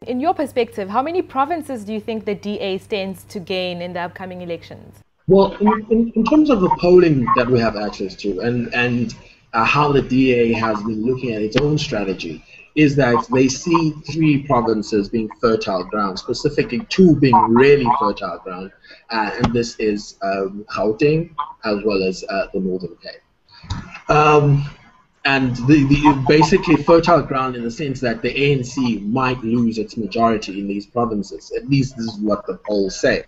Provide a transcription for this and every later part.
In your perspective, how many provinces do you think the DA stands to gain in the upcoming elections? Well, in terms of the polling that we have access to, and how the DA has been looking at its own strategy, is that they see three provinces being fertile ground, specifically two being really fertile ground, and this is Gauteng as well as the Northern Cape. And the basically fertile ground in the sense that the ANC might lose its majority in these provinces. At least this is what the polls say.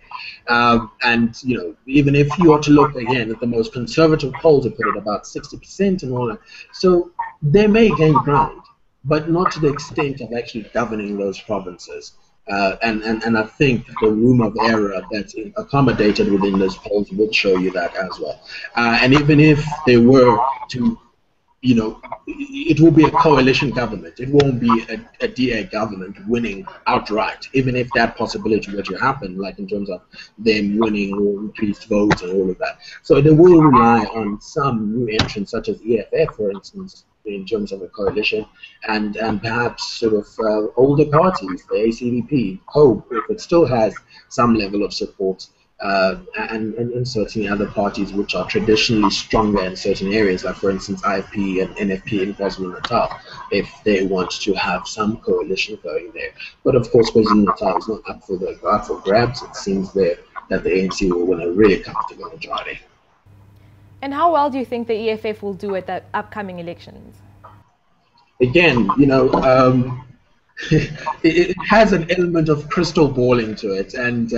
And you know, even if you are to look again at the most conservative polls, they put it about 60% and all that. So they may gain ground, but not to the extent of actually governing those provinces. And I think the room of error that's accommodated within those polls would show you that as well. And even if they were to, you know, it will be a coalition government. It won't be a DA government winning outright, even if that possibility were to happen, like in terms of them winning or increased votes and all of that. So they will rely on some new entrants, such as EFF, for instance, in terms of a coalition, and perhaps sort of older parties, the ACDP, HOPE, if it still has some level of support, and certainly other parties which are traditionally stronger in certain areas, like for instance IFP and NFP in KwaZulu-Natal, if they want to have some coalition going there. But of course KwaZulu-Natal is not up for grabs. It seems there that the ANC will win a really comfortable majority. And how well do you think the EFF will do at the upcoming elections? Again, you know, it has an element of crystal balling to it, and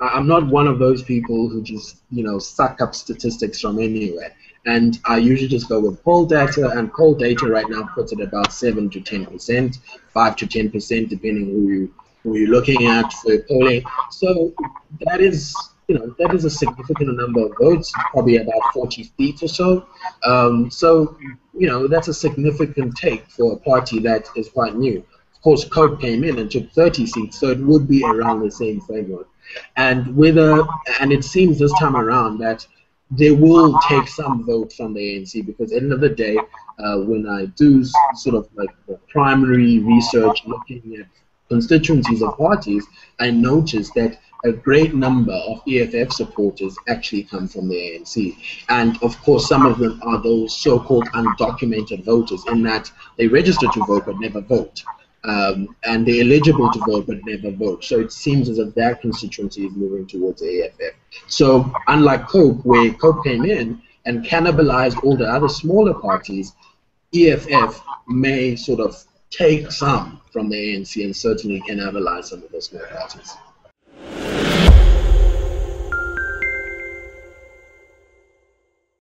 I'm not one of those people who just, you know, suck up statistics from anywhere. And I usually just go with poll data, and poll data right now puts it about 7 to 10%, 5 to 10%, depending who you're looking at for your polling. So that is, you know, that is a significant number of votes, probably about 40 seats or so. So, you know, that's a significant take for a party that is quite new. Of course, COPE came in and took 30 seats, so it would be around the same framework. And it seems this time around that they will take some vote from the ANC, because at the end of the day, when I do sort of like the primary research looking at constituencies of parties, I noticed that a great number of EFF supporters actually come from the ANC. And of course, some of them are those so-called undocumented voters, in that they register to vote but never vote. And they're eligible to vote but never vote. So it seems as if that constituency is moving towards the EFF. So unlike COPE, where COPE came in and cannibalized all the other smaller parties, EFF may sort of take some from the ANC and certainly cannibalize some of the small parties.